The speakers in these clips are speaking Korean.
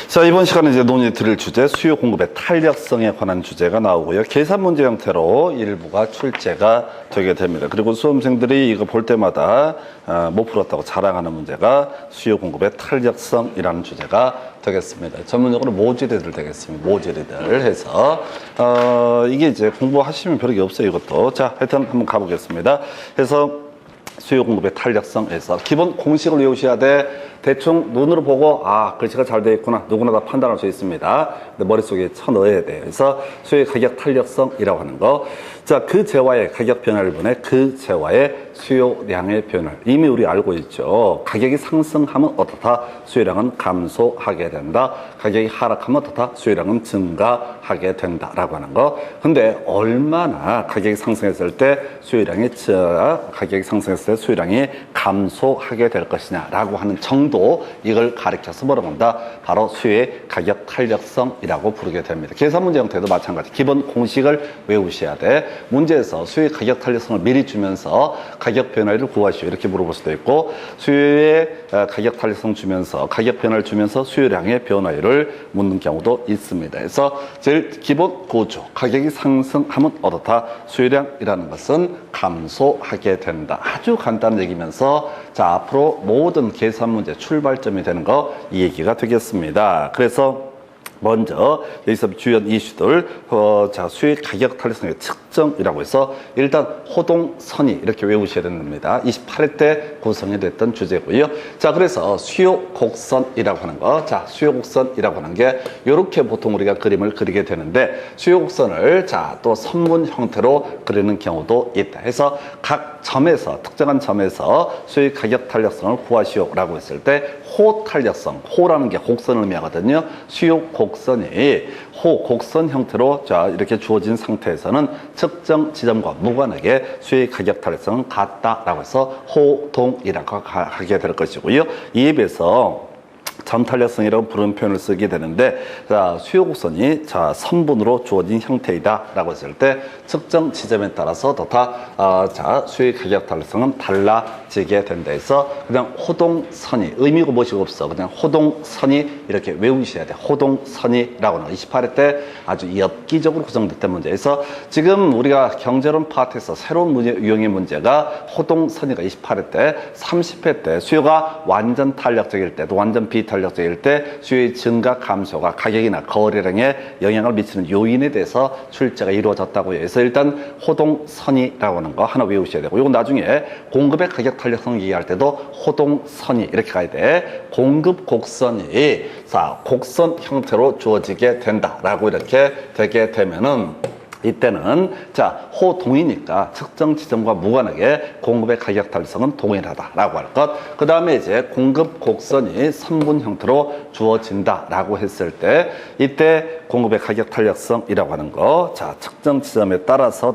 자, 이번 시간에 이제 논의 드릴 주제 수요 공급의 탄력성에 관한 주제가 나오고요. 계산 문제 형태로 일부가 출제가 되게 됩니다. 그리고 수험생들이 이거 볼 때마다 못 풀었다고 자랑하는 문제가 수요 공급의 탄력성이라는 주제가 되겠습니다. 전문적으로 모듈이들 되겠습니다. 모듈이들 해서 이게 이제 공부하시면 별게 없어요. 이것도. 자, 하여튼 한번 가보겠습니다. 해서 수요 공급의 탄력성에서 기본 공식을 외우셔야 돼. 대충 눈으로 보고 글씨가 잘 되어 있구나 누구나 다 판단할 수 있습니다. 근데 머릿속에 쳐넣어야 돼요. 그래서 수요의 가격 탄력성이라고 하는 거, 자, 그 재화의 가격 변화를 보내 그 재화의 수요량의 변화를 이미 우리 알고 있죠. 가격이 상승하면 어떻다? 수요량은 감소하게 된다. 가격이 하락하면 어떻다? 수요량은 증가하게 된다라고 하는 거. 근데 얼마나 가격이 상승했을 때 가격이 상승했을 때 수요량이 감소하게 될 것이냐라고 하는 정도, 이걸 가리켜서 뭐라고 한다? 바로 수요의 가격 탄력성이라고 부르게 됩니다. 계산 문제 형태도 마찬가지. 기본 공식을 외우셔야 돼. 문제에서 수요의 가격 탄력성을 미리 주면서 가격 변화를 구하시오 이렇게 물어볼 수도 있고, 수요의 가격 탄력성 주면서 가격 변화를 주면서 수요량의 변화율을 묻는 경우도 있습니다. 그래서 제일 기본 구조, 가격이 상승하면 어떻다? 수요량이라는 것은 감소하게 된다. 아주 간단한 얘기면서, 자, 앞으로 모든 계산 문제 출발점이 되는 거 이 얘기가 되겠습니다. 그래서 먼저 여기서 주요 이슈들, 자, 수요의 가격 탄력성의 측정이라고 해서 일단 호동선이 이렇게 외우셔야 됩니다. 28회 때 구성이 됐던 주제고요. 자, 그래서 수요 곡선이라고 하는 거, 자, 수요 곡선이라고 하는 게 이렇게 보통 우리가 그림을 그리게 되는데, 수요 곡선을 자, 또 선분 형태로 그리는 경우도 있다. 해서 각 점에서, 특정한 점에서 수요의 가격 탄력성을 구하시오라고 했을 때 호 탄력성, 호라는 게 곡선을 의미하거든요. 수요 곡선이 곡선 형태로 자, 이렇게 주어진 상태에서는 특정 지점과 무관하게 수요의 가격 탄력성은 같다라고 해서 호동이라고 하게 될 것이고요. 이에 비해서 점탄력성이라고 부르는 표현을 쓰게 되는데, 자, 수요 곡선이 자, 선분으로 주어진 형태이다라고 했을 때 특정 지점에 따라서 자, 수요의 가격 탄력성은 달라지게 된다 해서 그냥 호동선이 의미고 뭐시고 없어. 그냥 호동선이 이렇게 외우셔야 돼. 호동선이라고 하는 28회 때 아주 엽기적으로 구성됐던 문제에서, 지금 우리가 경제론 파트에서 새로운 문제, 유형의 문제가 호동선이가 28회 때, 30회 때 수요가 완전 탄력적일 때도 완전 비탄력적일 때 수요의 증가 감소가 가격이나 거래량에 영향을 미치는 요인에 대해서 출제가 이루어졌다고 해서 일단 호동선이라고 하는 거 하나 외우셔야 되고, 이건 나중에 공급의 가격 탄력성 얘기할 때도 호동선이 이렇게 가야 돼. 공급 곡선이 자, 곡선 형태로 주어지게 된다라고 이렇게 되게 되면은, 이때는 자, 호동이니까 특정 지점과 무관하게 공급의 가격 탄력성은 동일하다라고 할 것. 그 다음에 이제 공급 곡선이 선분 형태로 주어진다라고 했을 때, 이때 공급의 가격 탄력성이라고 하는 거, 자, 특정 지점에 따라서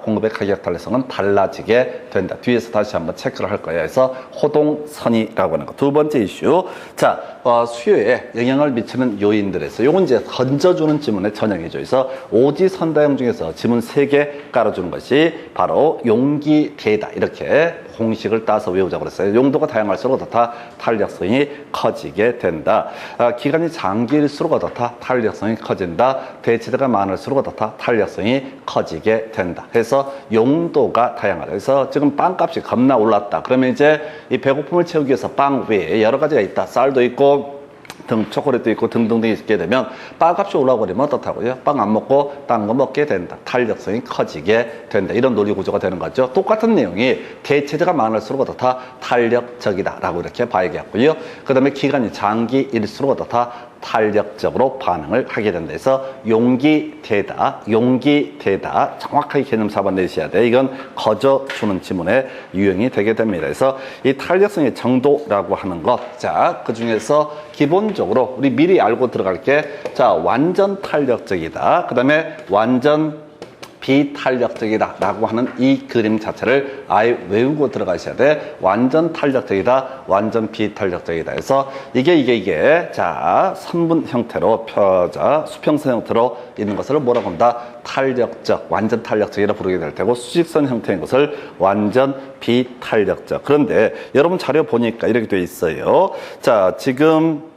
공급의 가격 탄력성은 달라지게 된다. 뒤에서 다시 한번 체크를 할 거예요. 그래서 호동선이라고 하는 거. 두 번째 이슈, 자, 수요에 영향을 미치는 요인들에서 요건 이제 던져주는 지문의 전형이죠. 그래서 오지선다형 중에서 지문 3개 깔아주는 것이 바로 용기 대다, 이렇게 공식을 따서 외우자고 그랬어요. 용도가 다양할수록 어떻다? 탄력성이 커지게 된다. 기간이 장기일수록 어떻다? 탄력성이 커진다. 대체대가 많을수록 어떻다? 탄력성이 커지게 된다. 그래서 용도가 다양하다. 그래서 지금 빵값이 겁나 올랐다. 그러면 이제 이 배고픔을 채우기 위해서 빵 외에 여러 가지가 있다. 쌀도 있고 초콜릿도 있고 등등등 있게 되면 빵값이 올라버리면 어떻다고요? 빵 안 먹고 딴 거 먹게 된다. 탄력성이 커지게 된다. 이런 논리 구조가 되는 거죠. 똑같은 내용이 대체재가 많을수록 어떻다? 탄력적이다 라고 이렇게 봐야겠고요. 그 다음에 기간이 장기일수록 어떻다? 탄력적으로 반응을 하게 된다 해서 용기되다 정확하게 개념 잡아내셔야 돼. 이건 거저주는 지문의 유형이 되게 됩니다. 그래서 이 탄력성의 정도라고 하는 것, 자, 그 중에서 기본적으로 우리 미리 알고 들어갈게. 자, 완전 탄력적이다, 그 다음에 완전 비탄력적이다 라고 하는 이 그림 자체를 아예 외우고 들어가셔야 돼. 완전 탄력적이다, 완전 비탄력적이다 해서 이게 자, 선분 형태로 수평선 형태로 있는 것을 뭐라고 한다? 탄력적, 완전 탄력적이라 부르게 될 테고, 수직선 형태인 것을 완전 비탄력적. 그런데 여러분 자료 보니까 이렇게 돼 있어요. 자, 지금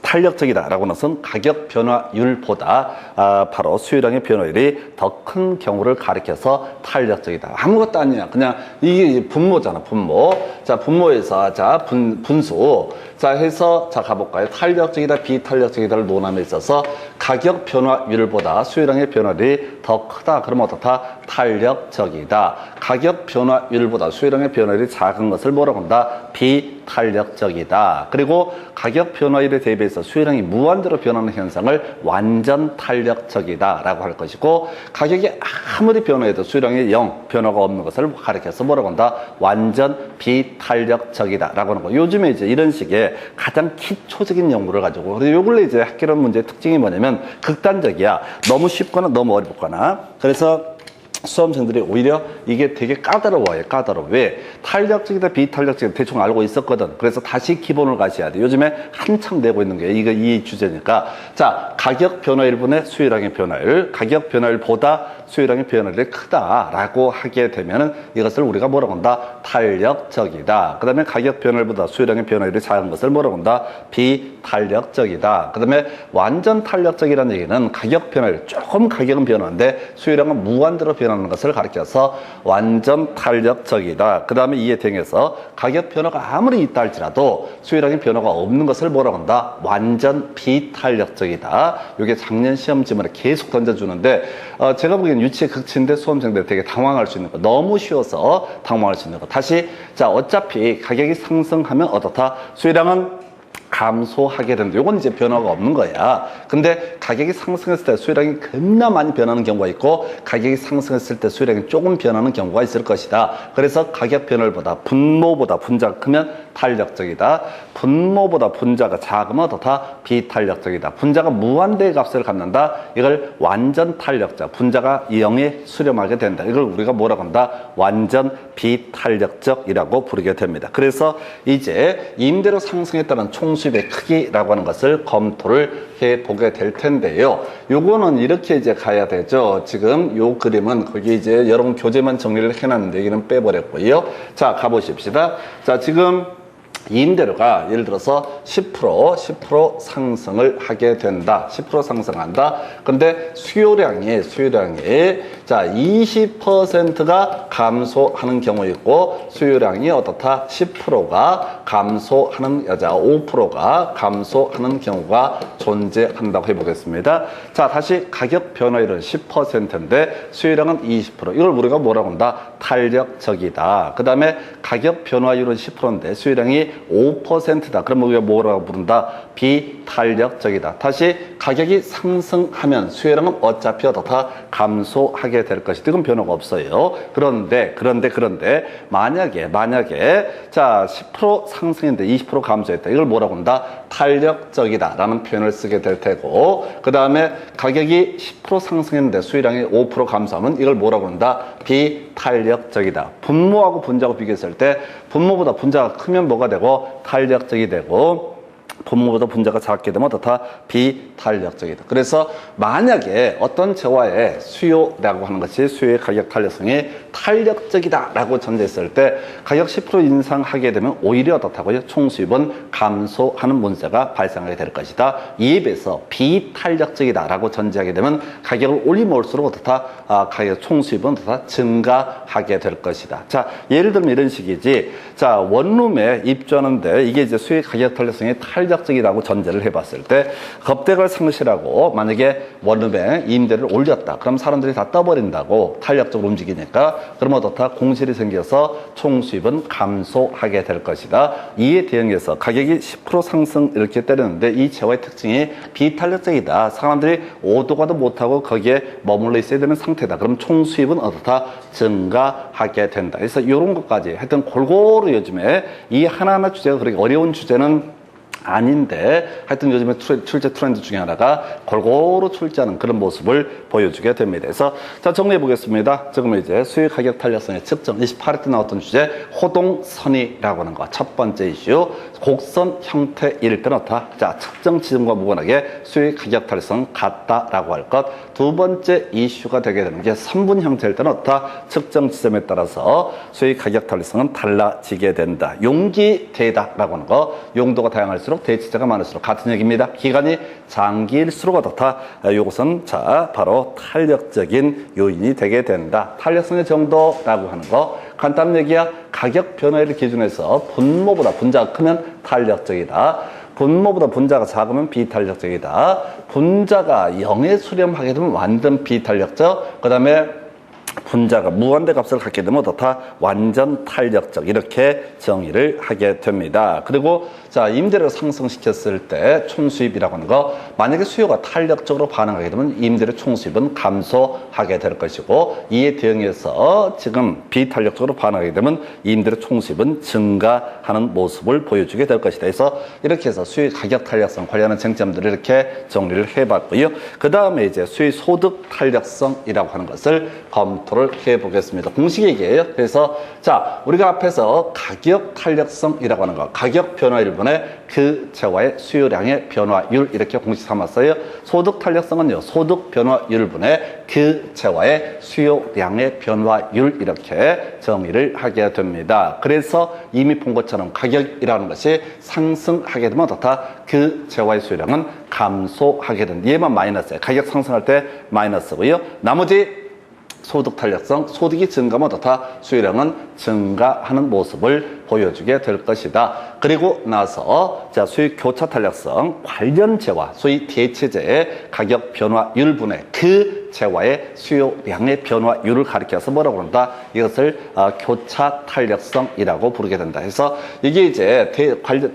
탄력적이다라고 하는 것은 가격 변화율보다 바로 수요량의 변화율이 더 큰 경우를 가리켜서 탄력적이다. 아무것도 아니야. 그냥 이게 분모잖아, 분모. 자, 분모에서 자 분수. 자 해서 자 가볼까요? 탄력적이다, 비탄력적이다를 논함에 있어서 가격 변화율보다 수요량의 변화율이 더 크다. 그러면 어떻다? 탄력적이다. 가격 변화율보다 수요량의 변화율이 작은 것을 뭐라고 한다? 비탄력적이다. 그리고 가격 변화율에 대비해서 수요량이 무한대로 변하는 현상을 완전 탄력적이다라고 할 것이고, 가격이 아무리 변화해도 수요량이 0 변화가 없는 것을 가리켜서 뭐라고 한다? 완전 비탄력적이다라고 하는 거. 요즘에 이제 이런 식의 가장 기초적인 연구를 가지고, 그리고 요 근래 이제 학계론 문제의 특징이 뭐냐면 극단적이야. 너무 쉽거나 너무 어렵거나. 그래서 수험생들이 오히려 이게 되게 까다로워요. 까다로워. 왜? 탄력적이다, 비탄력적이다 대충 알고 있었거든. 그래서 다시 기본을 가셔야 돼. 요즘에 한참 내고 있는 게 이 주제니까. 자, 가격 변화율분의 수요량의 변화율, 가격 변화율보다 수요량의 변화율이 크다라고 하게 되면은 이것을 우리가 뭐라고 한다? 탄력적이다. 그 다음에 가격 변화율보다 수요량의 변화율이 작은 것을 뭐라고 한다? 비탄력적이다. 그 다음에 완전 탄력적이라는 얘기는 가격 변화율, 조금 가격은 변하는데 수요량은 무한대로 변하는 것을 가리켜서 완전 탄력적이다. 그 다음에 이에 대응해서 가격 변화가 아무리 있다 할지라도 수요량의 변화가 없는 것을 뭐라고 한다? 완전 비탄력적이다. 이게 작년 시험 지문에 계속 던져주는데 제가 보기엔 유치의 극치인데 수험생들이 되게 당황할 수 있는 거, 너무 쉬워서 당황할 수 있는 거. 다시, 자, 어차피 가격이 상승하면 어떻다? 수요량은 감소하게 된다. 이건 이제 변화가 없는 거야. 근데 가격이 상승했을 때 수요량이 겁나 많이 변하는 경우가 있고, 가격이 상승했을 때 수요량이 조금 변하는 경우가 있을 것이다. 그래서 가격 변화율보다 분모보다 분자가 크면 탄력적이다. 분모보다 분자가 작으면 어떻다? 비탄력적이다. 분자가 무한대의 값을 갖는다. 이걸 완전 탄력적. 분자가 0에 수렴하게 된다. 이걸 우리가 뭐라고 한다? 완전 비탄력적이라고 부르게 됩니다. 그래서 이제 임대료 상승에 따른 총수입의 크기라고 하는 것을 검토를 해보게 될 텐데요. 요거는 이렇게 이제 가야 되죠. 지금 요 그림은 거기 이제 여러분 교재만 정리를 해놨는데 여기는 빼버렸고요. 자, 가보십시다. 자, 지금 임대료가 예를 들어서 10% 상승을 하게 된다. 10% 상승한다. 근데 수요량이 자 20%가 감소하는 경우 있고, 수요량이 어떻다? 10%가 감소하는 5%가 감소하는 경우가 존재한다고 해보겠습니다. 자, 다시 가격 변화율은 10%인데 수요량은 20%. 이걸 우리가 뭐라고 한다? 탄력적이다. 그 다음에 가격 변화율은 10%인데 수요량이 5%다. 그러면 우리가 뭐라고 부른다? 비탄력적이다. 다시 가격이 상승하면 수요량은 어차피 어떻다? 감소하게 될 것이다. 이건 변화가 없어요. 그런데 만약에 자 10% 상승인데 20% 감소했다. 이걸 뭐라고 한다? 탄력적이다 라는 표현을 쓰게 될 테고, 그 다음에 가격이 10% 상승했는데 수요량이 5% 감소하면 이걸 뭐라고 한다? 비탄력적이다. 분모하고 분자하고 비교했을 때 분모보다 분자가 크면 뭐가 되고? 탄력적이 되고, 분모보다 분자가 작게 되면 어떻다? 비탄력적이다. 그래서 만약에 어떤 재화의 수요라고 하는 것이 수요의 가격 탄력성이 탄력적이다라고 전제했을 때 가격 10% 인상하게 되면 오히려 어떻다고요? 총수입은 감소하는 문제가 발생하게 될 것이다. 이에 비해서 비탄력적이다라고 전제하게 되면 가격을 올리면 올수록 어떻다? 가격 총수입은 어떻다? 증가하게 될 것이다. 자, 예를 들면 이런 식이지. 자, 원룸에 입주하는데 이게 이제 수요의 가격 탄력성이 탄력적이라고 전제를 해봤을 때 겁대가를 상실하고 만약에 원룸에 임대를 올렸다. 그럼 사람들이 다 떠버린다고, 탄력적으로 움직이니까. 그러면 어떻다? 공실이 생겨서 총수입은 감소하게 될 것이다. 이에 대응해서 가격이 10% 상승 이렇게 때리는데 이 재화의 특징이 비탄력적이다. 사람들이 오도 가도 못하고 거기에 머물러 있어야 되는 상태다. 그럼 총수입은 어떻다? 증가하게 된다. 그래서 이런 것까지 하여튼 골고루 요즘에 이 하나하나 주제가 그렇게 어려운 주제는 아닌데 하여튼 요즘에 출제 트렌드 중에 하나가 골고루 출제하는 그런 모습을 보여주게 됩니다. 그래서 자, 정리해 보겠습니다. 지금 이제 수요 가격 탄력성의 측정 28회 때 나왔던 주제 호동선이라고 하는 거 첫 번째 이슈, 곡선 형태일 때는 어떻다? 자, 측정 지점과 무관하게 수요 가격 탄력성 같다라고 할 것. 두 번째 이슈가 되게 되는 게 선분 형태일 때는 어떻다? 측정 지점에 따라서 수요 가격 탄력성은 달라지게 된다. 용기되다라고 하는 거. 용도가 다양할수록 많을수록 대체제가 많을수록 같은 얘기입니다. 기간이 장기일수록 어떻다. 이것은 자 바로 탄력적인 요인이 되게 된다. 탄력성의 정도라고 하는 거 간단한 얘기야. 가격 변화를 기준해서 분모보다 분자가 크면 탄력적이다. 분모보다 분자가 작으면 비탄력적이다. 분자가 0에 수렴하게 되면 완전 비탄력적. 그 다음에 분자가 무한대 값을 갖게 되면 어떻다? 완전 탄력적. 이렇게 정의를 하게 됩니다. 그리고 자, 임대료를 상승시켰을 때 총수입이라고 하는 거, 만약에 수요가 탄력적으로 반응하게 되면 임대료 총수입은 감소하게 될 것이고, 이에 대응해서 지금 비탄력적으로 반응하게 되면 임대료 총수입은 증가하는 모습을 보여주게 될 것이다. 그래서 이렇게 해서 수요 가격 탄력성 관련한 쟁점들을 이렇게 정리를 해봤고요. 그 다음에 이제 수요 소득 탄력성이라고 하는 것을 검토를 해보겠습니다. 공식 얘기예요. 그래서 자, 우리가 앞에서 가격 탄력성이라고 하는 거, 가격 변화율분의 그 재화의 수요량의 변화율 이렇게 공식 삼았어요. 소득 탄력성은요, 소득 변화율분의 그 재화의 수요량의 변화율 이렇게 정의를 하게 됩니다. 그래서 이미 본 것처럼 가격이라는 것이 상승하게 되면 어떻다? 그 재화의 수요량은 감소하게 된다. 얘만 마이너스예요. 가격 상승할 때 마이너스고요. 나머지 소득 탄력성, 소득이 증가하면 어떻다? 수요량은 증가하는 모습을 보여주게 될 것이다. 그리고 나서 자, 수익 교차 탄력성, 관련 재화, 소위 대체제의 가격 변화율분의 그 재화의 수요량의 변화율을 가리켜서 뭐라고 그런다? 이것을 교차 탄력성이라고 부르게 된다. 그래서 이게 이제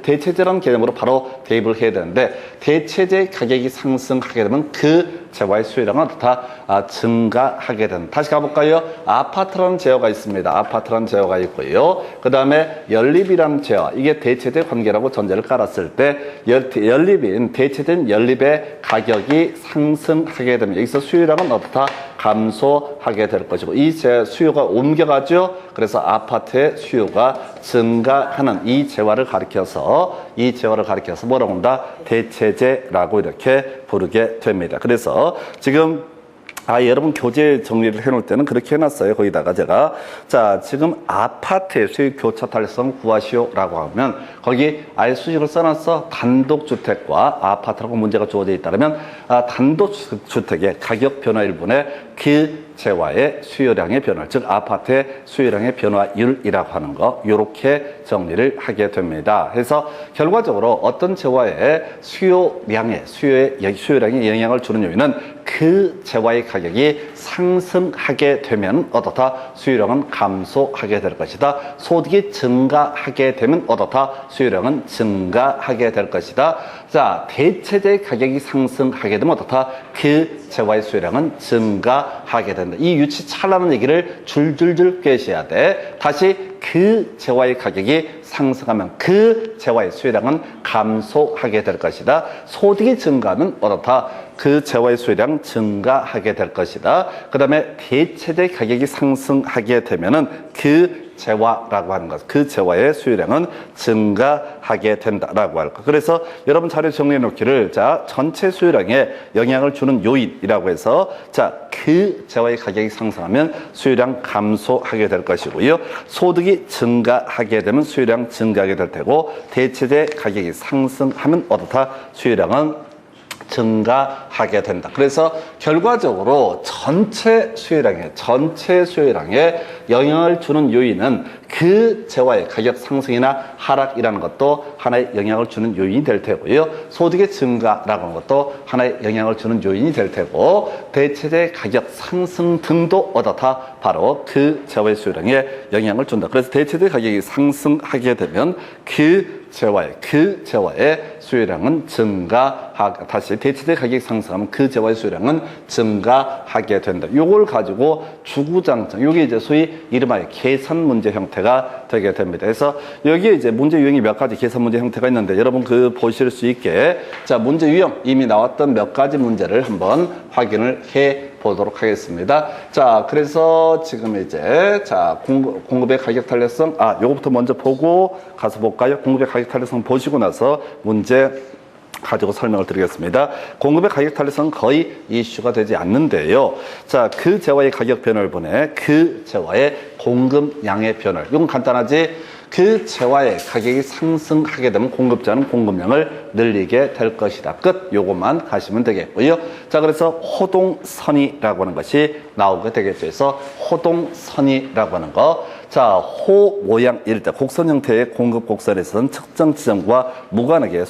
대체제라는 개념으로 바로 대입을 해야 되는데, 대체제 가격이 상승하게 되면 그 재화의 수요량은 어떻다? 증가하게 된다. 다시 가볼까요? 아파트라는 제어가 있습니다. 아파트라는 제어가 있고요. 그 다음에 연립이라는 제어, 이게 대체제 관계라고 전제를 깔았을 때 연립인 대체된 연립의 가격이 상승하게 되면 여기서 수요량은 어떻다? 감소하게 될 것이고, 이 수요가 옮겨가죠. 그래서 아파트의 수요가 증가하는 이 재화를 가리켜서 뭐라고 한다? 대체제라고 이렇게 부르게 됩니다. 그래서 지금 여러분 교재 정리를 해놓을 때는 그렇게 해놨어요. 거기다가 제가 자, 지금 아파트의 수익 교차 탄력성 구하시오라고 하면 거기 아예 수식을 써놨어. 단독주택과 아파트라고 문제가 주어져 있다면 단독주택의 가격 변화율분의 그 재화의 수요량의 변화, 즉 아파트의 수요량의 변화율이라고 하는 거, 이렇게 정리를 하게 됩니다. 그래서 결과적으로 어떤 재화의 수요량에 영향을 주는 요인은 그 재화의 가격이 상승하게 되면 어떻다? 수요량은 감소하게 될 것이다. 소득이 증가하게 되면 어떻다? 수요량은 증가하게 될 것이다. 자, 대체제 가격이 상승하게 되면 어떻다? 그 재화의 수요량은 증가하게 된다. 이 유치차라는 얘기를 줄줄줄 꿰셔야 돼. 다시 그 재화의 가격이 상승하면 그 재화의 수요량은 감소하게 될 것이다. 소득이 증가하면 어떻다? 그 재화의 수요량 증가하게 될 것이다. 그 다음에 대체제 가격이 상승하게 되면은 그 재화라고 하는 것, 그 재화의 수요량은 증가하게 된다라고 할 것. 그래서 여러분 자료 정리해 놓기를, 자, 전체 수요량에 영향을 주는 요인이라고 해서, 자, 그 재화의 가격이 상승하면 수요량 감소하게 될 것이고요. 소득이 증가하게 되면 수요량 증가하게 될 테고, 대체제 가격이 상승하면 어떻다? 수요량은 증가하게 된다. 그래서 결과적으로 전체 수요량에 영향을 주는 요인은 그 재화의 가격 상승이나 하락이라는 것도 하나의 영향을 주는 요인이 될 테고요. 소득의 증가라고 하는 것도 하나의 영향을 주는 요인이 될 테고, 대체제 가격 상승 등도 어떻다? 바로 그 재화의 수요량에 영향을 준다. 그래서 대체제 가격이 상승하게 되면 그 재화의 수요량은 다시 대체제 가격이 상승하면 그 재화의 수요량은 증가하게 된다. 요걸 가지고 주구장창, 요게 이제 소위 이름하여 계산 문제 형태가 되게 됩니다. 그래서 여기에 이제 문제 유형이 몇 가지 계산 문제 형태가 있는데, 여러분 보실 수 있게, 자, 문제 유형 이미 나왔던 몇 가지 문제를 한번 확인을 해 보도록 하겠습니다. 자, 그래서 지금 이제, 자, 공급의 가격 탄력성, 요거부터 먼저 보고 가서 볼까요? 공급의 가격 탄력성 보시고 나서 문제 가지고 설명을 드리겠습니다. 공급의 가격 탄력성은 거의 이슈가 되지 않는데요. 자, 그 재화의 가격 변화를 보내 그 재화의 공급량의 변화. 이건 간단하지. 그 재화의 가격이 상승하게 되면 공급자는 공급량을 늘리게 될 것이다. 끝. 요것만 가시면 되겠고요. 자, 그래서 호동선이라고 하는 것이 나오게 되겠죠. 그래서 호동선이라고 하는 거. 자, 호 모양 이럴 때 곡선 형태의 공급 곡선에서는 측정 지점과 무관하게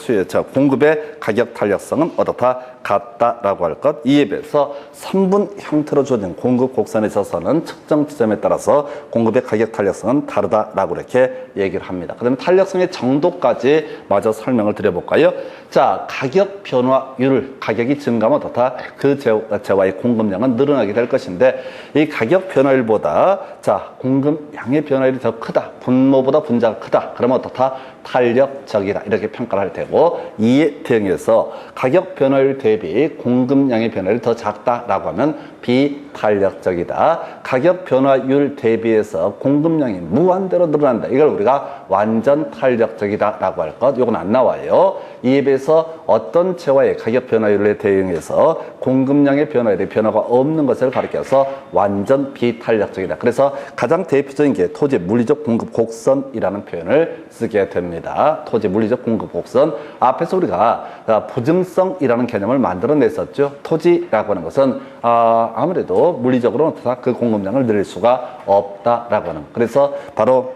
공급의 가격 탄력성은 어떻다? 같다라고 할 것. 이에 비해서 선분 형태로 주어진 공급 곡선에 있어서는 측정 지점에 따라서 공급의 가격 탄력성은 다르다라고 이렇게 얘기를 합니다. 그다음에 탄력성의 정도까지 마저 설명을 드려볼까요? 자, 가격 변화율, 가격이 증가하면 어떻다? 그 재화의 공급량은 늘어나게 될 것인데 이 가격 변화율보다 자, 공급량의 변화율이 더 크다. 분모보다 분자가 크다. 그러면 어떻다? 탄력적이다. 이렇게 평가를 할 테고 이에 대응해서 가격 변화율 대비 공급량의 변화율이 더 작다라고 하면 비탄력적이다. 가격 변화율 대비해서 공급량이 무한대로 늘어난다. 이걸 우리가 완전 탄력적이다라고 할 것. 이건 안 나와요. 이에 비해서 어떤 재화의 가격 변화율에 대응해서 공급량의 변화율이 변화가 없는 것을 가리켜서 완전 비탄력적이다. 그래서 가장 대표적인 게 토지 물리적 공급 곡선이라는 표현을 쓰게 됩니다. 토지 물리적 공급 곡선. 앞에서 우리가 부증성이라는 개념을 만들어냈었죠. 토지라고 하는 것은 아무래도 물리적으로 그 공급량을 늘릴 수가 없다라고 하는. 그래서 바로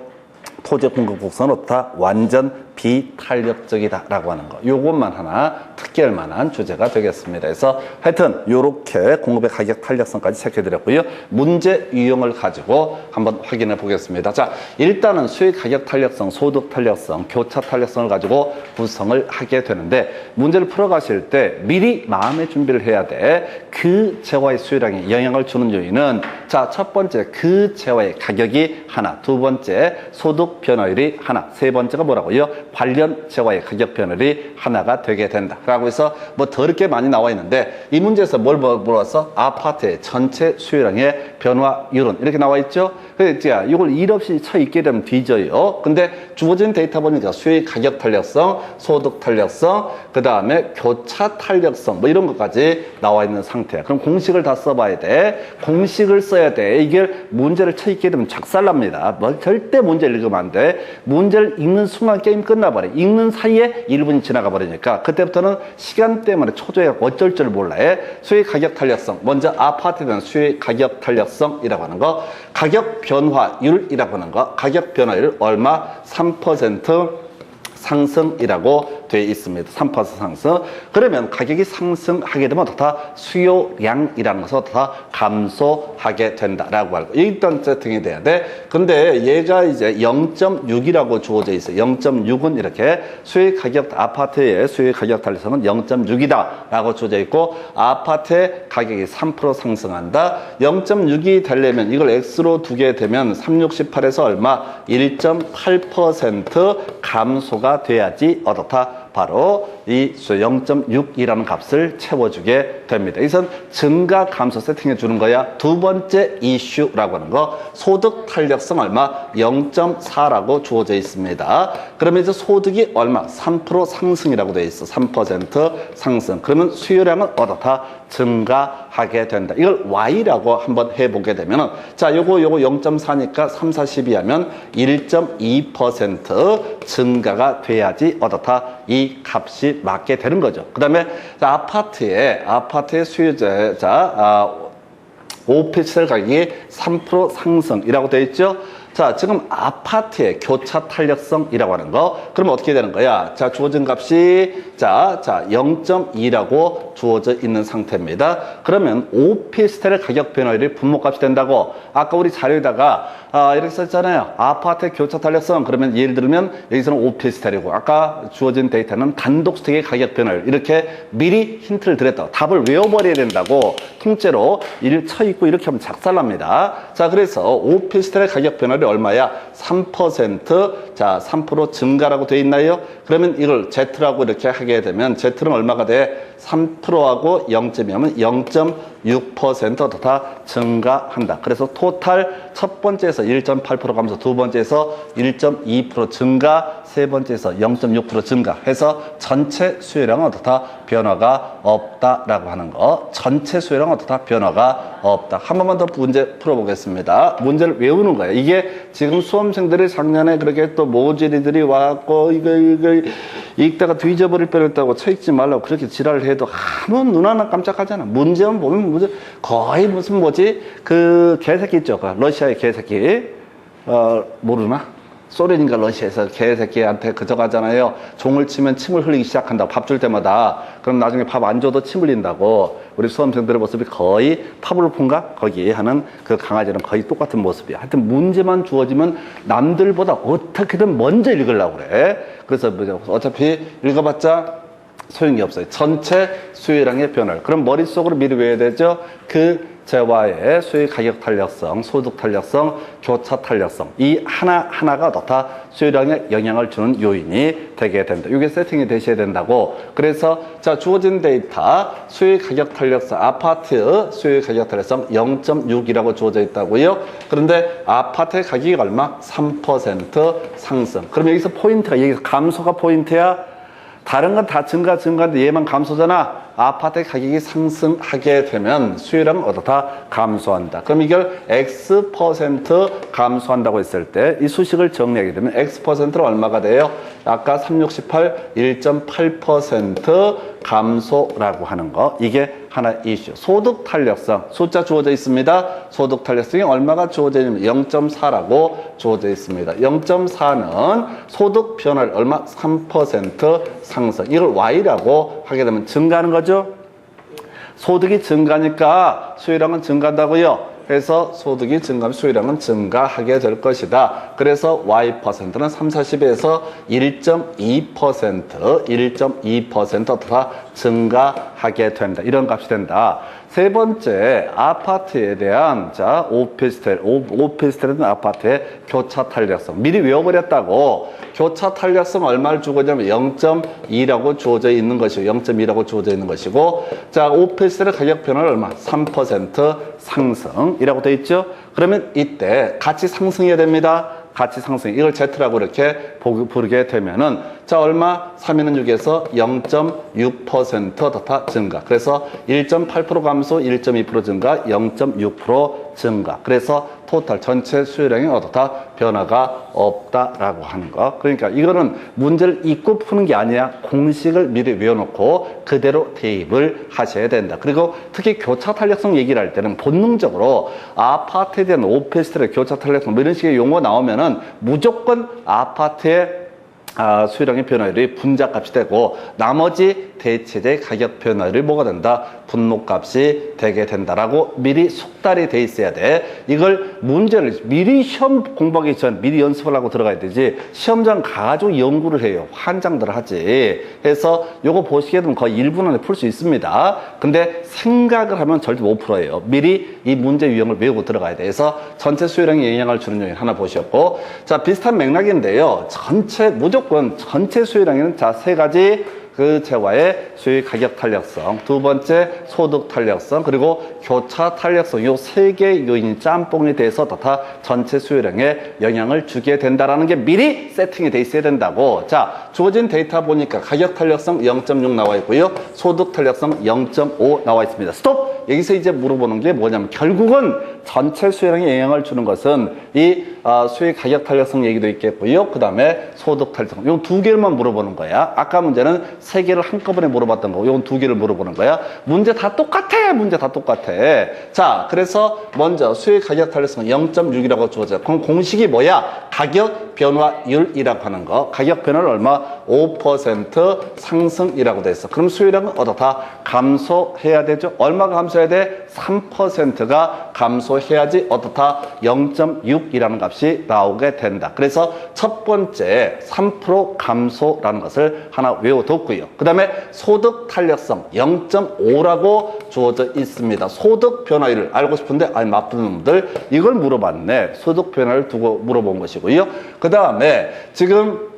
토지 공급 곡선은 어떻다? 완전 비탄력적이다라고 하는 거. 요것만 하나 특기할 만한 주제가 되겠습니다. 그래서 하여튼 요렇게 공급의 가격 탄력성까지 체크해드렸고요. 문제 유형을 가지고 한번 확인해 보겠습니다. 자, 일단은 수익 가격 탄력성, 소득 탄력성, 교차 탄력성을 가지고 구성을 하게 되는데 문제를 풀어가실 때 미리 마음의 준비를 해야 돼. 그 재화의 수요량에 영향을 주는 요인은 자, 첫 번째 그 재화의 가격이 하나, 두 번째 소득 변화율이 하나, 세 번째가 뭐라고요? 관련 재화의 가격 변화율이 하나가 되게 된다. 라고 해서 뭐 더럽게 많이 나와 있는데 이 문제에서 뭘 물어봤어? 아파트의 전체 수요량의 변화율은 이렇게 나와 있죠? 그래서 이걸 일 없이 쳐 있게 되면 뒤져요. 근데 주어진 데이터 보니까 수익 가격 탄력성, 소득 탄력성, 그 다음에 교차 탄력성 뭐 이런 것까지 나와 있는 상태야. 그럼 공식을 다 써봐야 돼. 공식을 써야 돼. 이게 문제를 쳐 있게 되면 작살납니다. 뭐 절대 문제를 읽으면 안 돼. 문제를 읽는 순간 게임 끝나버려. 읽는 사이에 1분이 지나가 버리니까 그때부터는 시간 때문에 초조해갖고 어쩔 줄 몰라. 수익 가격 탄력성. 먼저 아파트에 대한 수익 가격 탄력성이라고 하는 거. 가격 변화율이라고 하는 거. 가격 변화율 얼마? 3% 상승이라고 되어 있습니다. 3% 상승. 그러면 가격이 상승하게 되면 어떻다? 수요량이라는 것은 어떻다? 감소하게 된다라고 알고. 일단 세팅이 돼야 돼. 근데 얘가 이제 0.6이라고 주어져 있어요. 0.6은 이렇게 수익 가격, 아파트의 수익 가격 탄력성은 0.6이다 라고 주어져 있고 아파트의 가격이 3% 상승한다. 0.6이 되려면 이걸 X로 두게 되면 368에서 얼마? 1.8% 감소가 돼야지 어떻다? 바로 이 0.6이라는 값을 채워주게 됩니다. 이것은 증가 감소 세팅해 주는 거야. 두 번째 이슈라고 하는 거 소득 탄력성 얼마? 0.4라고 주어져 있습니다. 그러면 이제 소득이 얼마? 3% 상승이라고 되어 있어. 3% 상승. 그러면 수요량은 어떻다? 증가하게 된다. 이걸 Y라고 한번 해보게 되면은 자, 요거 0.4니까 3, 4, 12 하면 1.2% 증가가 돼야지 어떻다? 이 값이 맞게 되는 거죠. 그 다음에 아파트의 수요자, 오피스텔 가격이 3% 상승이라고 되어 있죠. 자, 지금 아파트의 교차 탄력성이라고 하는 거. 그러면 어떻게 되는 거야? 자, 주어진 값이 0.2라고 주어져 있는 상태입니다. 그러면 오피스텔의 가격 변화율이 분모값이 된다고 아까 우리 자료에다가 이렇게 썼잖아요. 아파트의 교차 탄력성. 그러면 예를 들면 여기서는 오피스텔이고 아까 주어진 데이터는 단독주택의 가격 변화율. 이렇게 미리 힌트를 드렸다고. 답을 외워버려야 된다고. 통째로 일 쳐 있고 이렇게 하면 작살납니다. 자, 그래서 오피스텔의 가격 변화율이 얼마야? 3%. 자, 3% 증가라고 되어 있나요? 그러면 이걸 Z라고 이렇게 하게 되면 Z는 얼마가 돼? 3%하고 0.2하면 0.6% 다 증가한다. 그래서 토탈 첫 번째에서 1.8% 감소, 두 번째에서 1.2% 증가, 세 번째에서 0.6% 증가 해서 전체 수요량은 어떻다? 변화가 없다라고 하는 거. 전체 수요량은 어떻다? 변화가 없다. 한 번만 더 문제 풀어보겠습니다. 문제를 외우는 거예요. 이게 지금 수험생들이 작년에 그렇게 또 모질이들이 와갖고 이걸 읽다가 뒤져버릴 뻔했다고 쳐 읽지 말라고 그렇게 지랄을 해도 아무 눈 하나 깜짝하잖아. 문제만 보면 문제 거의 무슨 뭐지? 그 개새끼 있죠? 그 러시아의 개새끼. 모르나? 소련인가 러시아에서 개새끼한테 그저 가잖아요. 종을 치면 침을 흘리기 시작한다고 밥 줄 때마다. 그럼 나중에 밥 안 줘도 침 흘린다고. 우리 수험생들의 모습이 거의 파블로프인가? 거기 하는 그 강아지랑 거의 똑같은 모습이야. 하여튼 문제만 주어지면 남들보다 어떻게든 먼저 읽으려고 그래. 그래서 어차피 읽어봤자 소용이 없어요. 전체 수요량의 변화를. 그럼 머릿속으로 미리 외워야 되죠? 그 재화의 수요 가격 탄력성, 소득 탄력성, 교차 탄력성. 이 하나하나가 어떻다? 수요량에 영향을 주는 요인이 되게 된다. 이게 세팅이 되셔야 된다고. 그래서 자, 주어진 데이터 수요 가격 탄력성, 아파트 수요 가격 탄력성 0.6이라고 주어져 있다고요. 그런데 아파트의 가격이 얼마? 3% 상승. 그럼 여기서 포인트가, 여기서 감소가 포인트야? 다른 건 다 증가인데 얘만 감소잖아. 아파트의 가격이 상승하게 되면 수요량은 어떻다? 감소한다. 그럼 이걸 X% 감소한다고 했을 때 이 수식을 정리하게 되면 X%는 얼마가 돼요? 아까 368, 1.8% 감소라고 하는 거. 이게 하나 이슈. 소득 탄력성. 숫자 주어져 있습니다. 소득 탄력성이 얼마가 주어져 있냐면 0.4라고 주어져 있습니다. 0.4는 소득 변화를 얼마? 3% 상승. 이걸 Y라고 하게 되면 증가하는 거죠. 소득이 증가니까 수요량은 증가한다고요. 그래서 소득이 증가하면 수요량은 증가하게 될 것이다. 그래서 Y%는 3, 40에서 1.2% 다 증가하게 된다. 이런 값이 된다. 세 번째, 아파트에 대한, 자, 오피스텔이든 아파트의 교차 탄력성. 미리 외워버렸다고. 교차 탄력성 얼마를 주고 있냐면 0.2라고 주어져 있는 것이고, 0.2라고 주어져 있는 것이고, 자, 오피스텔의 가격 변화는 얼마? 3% 상승이라고 되어 있죠? 그러면 이때 같이 상승해야 됩니다. 같이 상승. 이걸 Z라고 이렇게 부르게 되면은, 자, 얼마? 3위는 6에서 0.6% 더 증가. 그래서 1.8% 감소, 1.2% 증가, 0.6% 증가. 그래서 토탈 전체 수요량이 어떻다? 변화가 없다라고 하는 거. 그러니까 이거는 문제를 읽고 푸는 게 아니라 공식을 미리 외워놓고 그대로 대입을 하셔야 된다. 그리고 특히 교차 탄력성 얘기를 할 때는 본능적으로 아파트에 대한 오피스텔의 교차 탄력성 뭐 이런 식의 용어 나오면은 무조건 아파트의 수요량의 변화율이 분자값이 되고 나머지 대체재 가격 변화율이 뭐가 된다? 분모값이 되게 된다라고 미리 숙달이 돼 있어야 돼. 이걸 문제를 미리 시험 공부하기 전 미리 연습을 하고 들어가야 되지. 시험장 가가지고 연구를 해요. 환장들 하지. 해서 요거 보시게 되면 거의 1분 안에 풀 수 있습니다. 근데 생각을 하면 절대 못 풀어요. 미리 이 문제 유형을 외우고 들어가야 돼. 그래서 전체 수요량에 영향을 주는 요인 하나 보셨고, 자, 비슷한 맥락인데요. 무조건 전체 수요량에는 자, 세 가지 그 재화의 수요 가격 탄력성, 두 번째 소득 탄력성, 그리고 교차 탄력성, 요 세 개 요인이 짬뽕이 돼서 다 전체 수요량에 영향을 주게 된다라는 게 미리 세팅이 돼 있어야 된다고. 자, 주어진 데이터 보니까 가격 탄력성 0.6 나와 있고요. 소득 탄력성 0.5 나와 있습니다. 스톱! 여기서 이제 물어보는 게 뭐냐면 결국은 전체 수요량에 영향을 주는 것은 이 수요 가격 탄력성 얘기도 있겠고요. 그 다음에 소득 탄력성. 요 두 개만 물어보는 거야. 아까 문제는 세 개를 한꺼번에 물어봤던 거고, 요건 두 개를 물어보는 거야. 문제 다 똑같아. 문제 다 똑같아. 자, 그래서 먼저 수요 가격 탄력성 0.6이라고 주어져요. 그럼 공식이 뭐야? 가격 변화율이라고 하는 거. 가격 변화를 얼마? 5% 상승이라고 돼 있어. 그럼 수요량은 어떻다? 감소해야 되죠. 얼마가 감소해야 돼? 3%가 감소해야지 어떻다? 0.6이라는 값이 나오게 된다. 그래서 첫 번째 3% 감소라는 것을 하나 외워뒀고요. 그 다음에 소득 탄력성 0.5라고 주어져 있습니다. 소득 변화율을 알고 싶은데 맞부는 놈들 이걸 물어봤네. 소득 변화를 두고 물어본 것이고요. 그 다음에 지금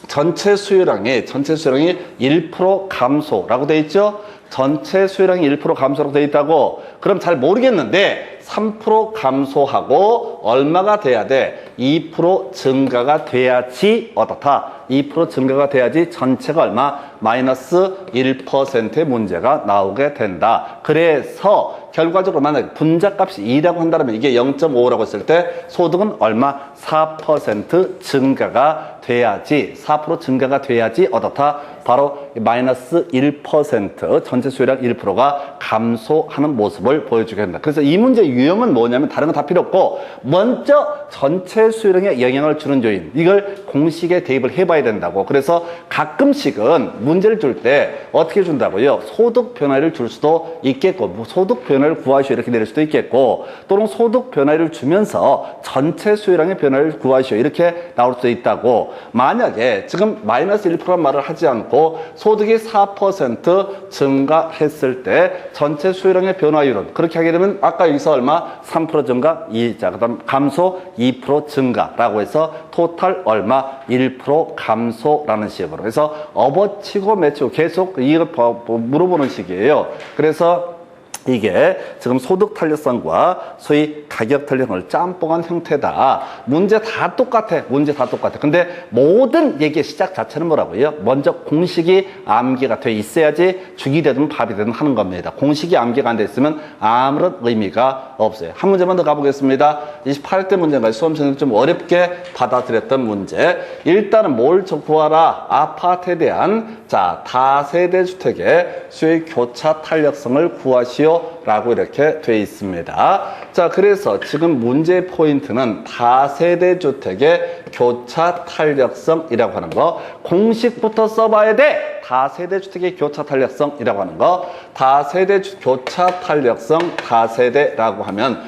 전체 수요량이 1% 감소라고 돼 있죠. 전체 수요량이 1% 감소라고 돼 있다고. 그럼 잘 모르겠는데 3% 감소하고 얼마가 돼야 돼? 2% 증가가 돼야지 어떻다. 2% 증가가 돼야지 전체가 얼마? 마이너스 1%의 문제가 나오게 된다. 그래서 결과적으로 만약에 분자값이 2라고 한다면 이게 0.5라고 했을 때 소득은 얼마? 4% 증가가 돼야지 4% 증가가 돼야지 어떻다? 바로 마이너스 1% 전체 수요량 1%가 감소하는 모습을 보여주게 된다. 그래서 이 문제의 유형은 뭐냐면 다른 건 다 필요 없고 먼저 전체 수요량에 영향을 주는 요인 이걸 공식에 대입을 해봐야 된다고. 그래서 가끔씩은 문제를 줄 때 어떻게 준다고요? 소득 변화를 줄 수도 있겠고 소득 변화를 구하시오 이렇게 내릴 수도 있겠고 또는 소득 변화를 주면서 전체 수요량의 변화를 구하시오 이렇게 나올 수도 있다고. 만약에 지금 마이너스 1%란 말을 하지 않고 소득이 4% 증가했을 때 전체 수요량의 변화율은 그렇게 하게 되면 아까 여기서 얼마? 3% 증가, 자 그다음 감소 2% 증가라고 해서 토탈 얼마? 1% 감소라는 식으로. 그래서 업어치고 매치고 계속 이걸 물어보는 식이에요. 그래서 이게 지금 소득 탄력성과 소위 가격 탄력성을 짬뽕한 형태다. 문제 다 똑같아. 문제 다 똑같아. 근데 모든 얘기의 시작 자체는 뭐라고요? 먼저 공식이 암기가 돼 있어야지 죽이 되든 밥이 되든 하는 겁니다. 공식이 암기가 안 돼 있으면 아무런 의미가 없어요. 한 문제만 더 가보겠습니다. 28대 문제인가요? 수험생들이 좀 어렵게 받아들였던 문제. 일단은 뭘 구하라? 아파트에 대한 다세대 주택의 수요 교차 탄력성을 구하시오. 라고 이렇게 돼 있습니다. 자, 그래서 지금 문제의 포인트는 다세대 주택의 교차 탄력성이라고 하는 거. 공식부터 써봐야 돼. 다세대 주택의 교차 탄력성이라고 하는 거. 다세대 교차 탄력성 다세대라고 하면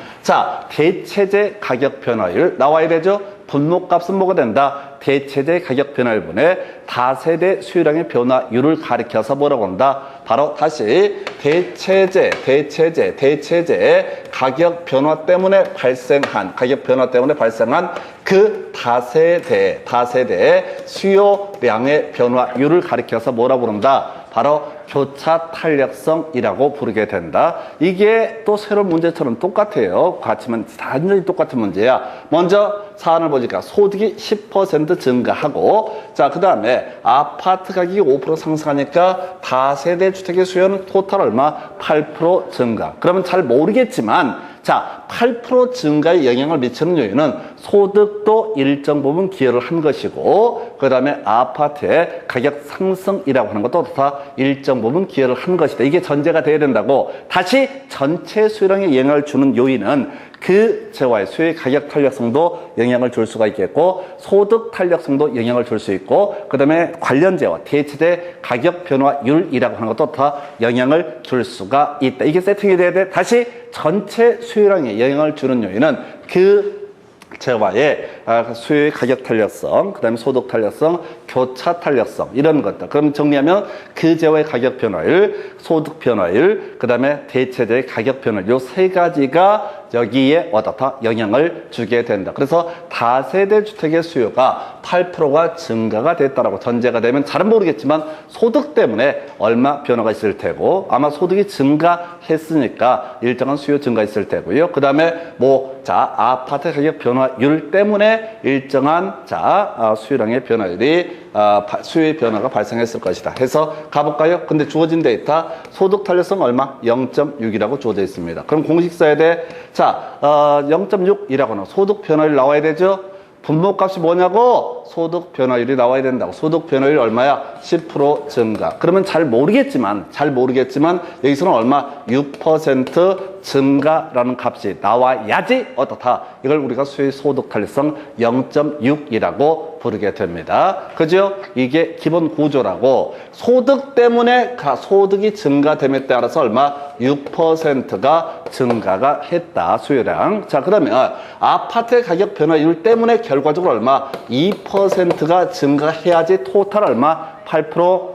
대체재 가격 변화율 나와야 되죠. 분모값은 뭐가 된다? 대체재 가격 변화율분의 다세대 수요량의 변화율을 가리켜서 뭐라고 한다? 바로 다시 대체재 가격 변화 때문에 발생한 그 다세대 수요량의 변화율을 가리켜서 뭐라고 부른다? 바로 교차 탄력성이라고 부르게 된다. 이게 또 새로운 문제처럼 똑같아요. 같지만 완전히 똑같은 문제야. 먼저 사안을 보니까 소득이 10% 증가하고 그 다음에 아파트 가격이 5% 상승하니까 다세대 주택의 수요는 토탈 얼마? 8% 증가. 그러면 잘 모르겠지만 8% 증가에 영향을 미치는 요인은 소득도 일정 부분 기여를 한 것이고 그 다음에 아파트의 가격 상승이라고 하는 것도 다 일정 부분 기여를 한 것이다. 이게 전제가 돼야 된다고. 다시 전체 수요량에 영향을 주는 요인은 그 재화의 수요의 가격 탄력성도 영향을 줄 수가 있겠고 소득 탄력성도 영향을 줄 수 있고 그 다음에 관련 재화 대체재 가격 변화율이라고 하는 것도 다 영향을 줄 수가 있다. 이게 세팅이 돼야 돼. 다시 전체 수요량에 영향을 주는 요인은 그 재화의 수요의 가격 탄력성, 그 다음에 소득 탄력성, 교차 탄력성 이런 것들. 그럼 정리하면 그 재화의 가격 변화율, 소득 변화율, 그 다음에 대체재의 가격 변화율 요 세 가지가 여기에 어떻다? 영향을 주게 된다. 그래서 다세대 주택의 수요가 8%가 증가가 됐다라고 전제가 되면 잘은 모르겠지만 소득 때문에 얼마 변화가 있을 테고 아마 소득이 증가했으니까 일정한 수요 증가 있을 테고요. 그 다음에 아파트 가격 변화율 때문에 일정한 수요량의 변화율이 수요의 변화가 발생했을 것이다. 해서 가볼까요? 근데 주어진 데이터 소득 탄력성 얼마? 0.6이라고 주어져 있습니다. 그럼 공식 써야 돼. 0.6이라고 하는 소득 변화율 나와야 되죠? 분모값이 뭐냐고? 소득 변화율이 나와야 된다고. 소득 변화율이 얼마야? 10% 증가. 그러면 잘 모르겠지만 여기서는 얼마? 6% 증가라는 값이 나와야지 어떻다? 이걸 우리가 수요 소득 탄력성 0.6이라고 부르게 됩니다. 그죠? 이게 기본 구조라고. 소득 때문에 소득이 증가됨에 따라서 얼마? 6%가 증가가 했다. 수요량. 그러면 아파트의 가격 변화율 때문에 결과적으로 얼마? 2%가 증가해야지 토탈 얼마? 8%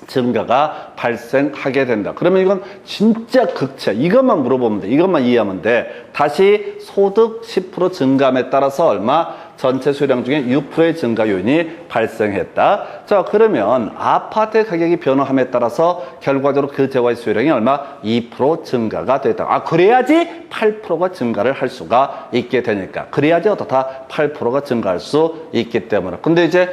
증가가 발생하게 된다. 그러면 이건 진짜 극치야. 이것만 물어보면 돼. 이것만 이해하면 돼. 다시 소득 10% 증감에 따라서 얼마? 전체 수요량 중에 6%의 증가 요인이 발생했다. 자, 그러면 아파트 가격이 변화함에 따라서 결과적으로 그 재화의 수요량이 얼마? 2% 증가가 됐다. 아, 그래야지 8%가 증가를 할 수가 있게 되니까. 그래야지 어떻다? 8%가 증가할 수 있기 때문에. 근데 이제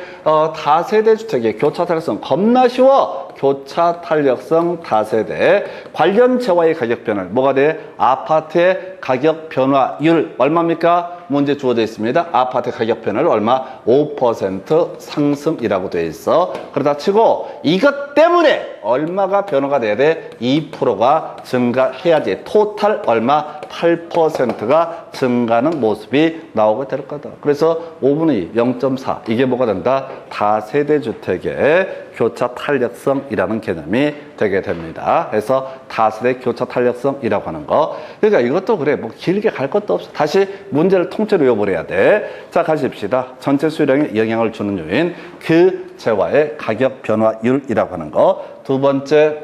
다세대 주택의 교차 탄력성 겁나 쉬워. 교차 탄력성 다세대 관련 재화의 가격 변화 뭐가 돼? 아파트의 가격 변화율 얼마입니까? 문제 주어져 있습니다. 아파트 가격 변화율 얼마? 5% 상승이라고 되어 있어. 그러다 치고 이것 때문에 얼마가 변화가 돼야 돼? 2%가 증가해야지. 토탈 얼마? 8%가 증가하는 모습이 나오게 될 거다. 그래서 5분의 2, 0.4 이게 뭐가 된다? 다세대 주택의 교차 탄력성이라는 개념이 되게 됩니다. 그래서 다세대 교차 탄력성이라고 하는 거. 그러니까 이것도 그래. 뭐 길게 갈 것도 없어. 다시 문제를 통째로 외워버려야 돼. 자, 가십시다. 전체 수요량에 영향을 주는 요인, 그 재화의 가격 변화율이라고 하는 거. 두 번째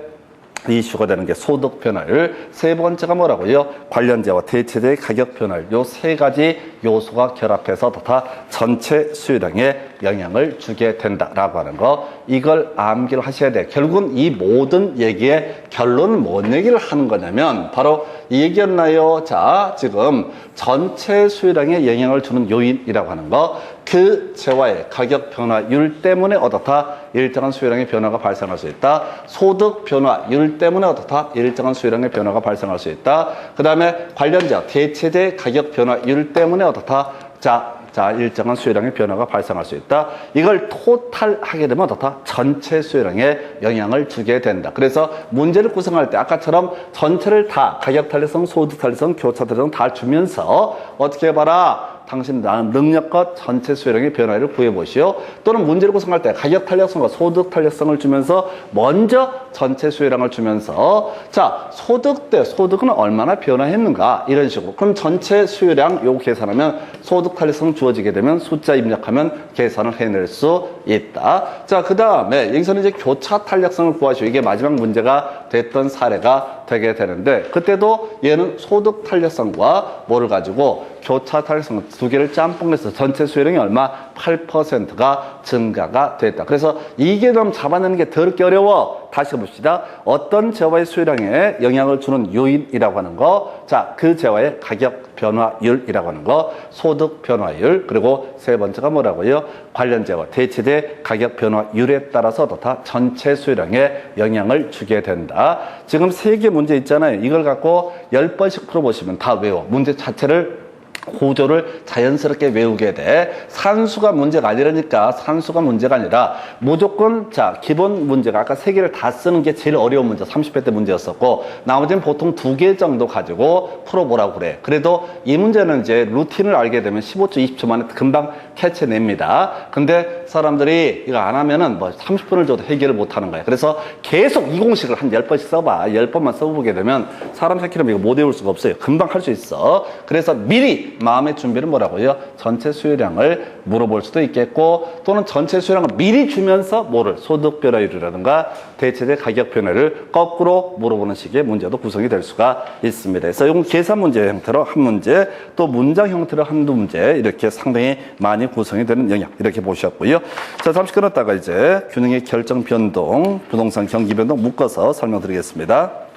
이슈가 되는 게 소득 변화율. 세 번째가 뭐라고요? 관련재와 대체재의 가격 변화율. 요 세 가지 요소가 결합해서 다 전체 수요량에 영향을 주게 된다라고 하는 거. 이걸 암기를 하셔야 돼. 결국은 이 모든 얘기의 결론은 뭔 얘기를 하는 거냐면 바로 이 얘기였나요? 자, 지금 전체 수요량에 영향을 주는 요인이라고 하는 거. 그 재화의 가격 변화율 때문에 어떻다? 일정한 수요량의 변화가 발생할 수 있다. 소득 변화율 때문에 어떻다? 일정한 수요량의 변화가 발생할 수 있다. 그 다음에 관련자 대체재 가격 변화율 때문에 어떻다? 자, 일정한 수요량의 변화가 발생할 수 있다. 이걸 토탈하게 되면 어떻다? 전체 수요량에 영향을 주게 된다. 그래서 문제를 구성할 때 아까처럼 전체를 다 가격 탄력성, 소득 탄력성, 교차 탄력성 다 주면서 어떻게 해봐라? 당신 능력과 전체 수요량의 변화를 구해보시오. 또는 문제를 구성할 때 가격 탄력성과 소득 탄력성을 주면서 먼저 전체 수요량을 주면서 자, 소득 때 소득은 얼마나 변화했는가 이런 식으로. 그럼 전체 수요량 요거 계산하면 소득 탄력성 주어지게 되면 숫자 입력하면 계산을 해낼 수 있다. 자, 그 다음에 여기서는 이제 교차 탄력성을 구하시오. 이게 마지막 문제가 됐던 사례가 되게 되는데 그때도 얘는 소득 탄력성과 뭐를 가지고 교차 탄력성 두 개를 짬뽕해서 전체 수요량이 얼마? 8%가 증가가 됐다. 그래서 이 개념 잡아내는 게 더럽게 어려워. 다시 봅시다. 어떤 재화의 수요량에 영향을 주는 요인이라고 하는 거. 자, 그 재화의 가격 변화율이라고 하는 거. 소득 변화율. 그리고 세 번째가 뭐라고요? 관련 재화, 대체재 가격 변화율에 따라서 다 전체 수요량에 영향을 주게 된다. 지금 세 개 문제 있잖아요. 이걸 갖고 10번씩 풀어보시면 다 외워. 문제 자체를 구조를 자연스럽게 외우게 돼. 산수가 문제가 아니라니까. 산수가 문제가 아니라 무조건 자 기본 문제가 아까 세 개를 다 쓰는 게 제일 어려운 문제 30회 때 문제였었고 나머지는 보통 2개 정도 가지고 풀어보라고 그래. 그래도 이 문제는 이제 루틴을 알게 되면 15초 20초 만에 금방 캐치냅니다. 근데 사람들이 이거 안 하면은 뭐 30분을 줘도 해결을 못 하는 거야. 그래서 계속 이 공식을 한 10번씩 써봐. 10번만 써보게 되면 사람 새끼는 이거 못 외울 수가 없어요. 금방 할 수 있어. 그래서 미리 마음의 준비는 뭐라고요? 전체 수요량을 물어볼 수도 있겠고 또는 전체 수요량을 미리 주면서 뭐를 소득 변화율이라든가 대체재 가격 변화를 거꾸로 물어보는 식의 문제도 구성이 될 수가 있습니다. 그래서 이건 계산 문제 형태로 한 문제 또 문장 형태로 한두 문제 이렇게 상당히 많이 구성이 되는 영역 이렇게 보셨고요. 자, 잠시 끊었다가 이제 균형의 결정 변동, 부동산 경기 변동 묶어서 설명드리겠습니다.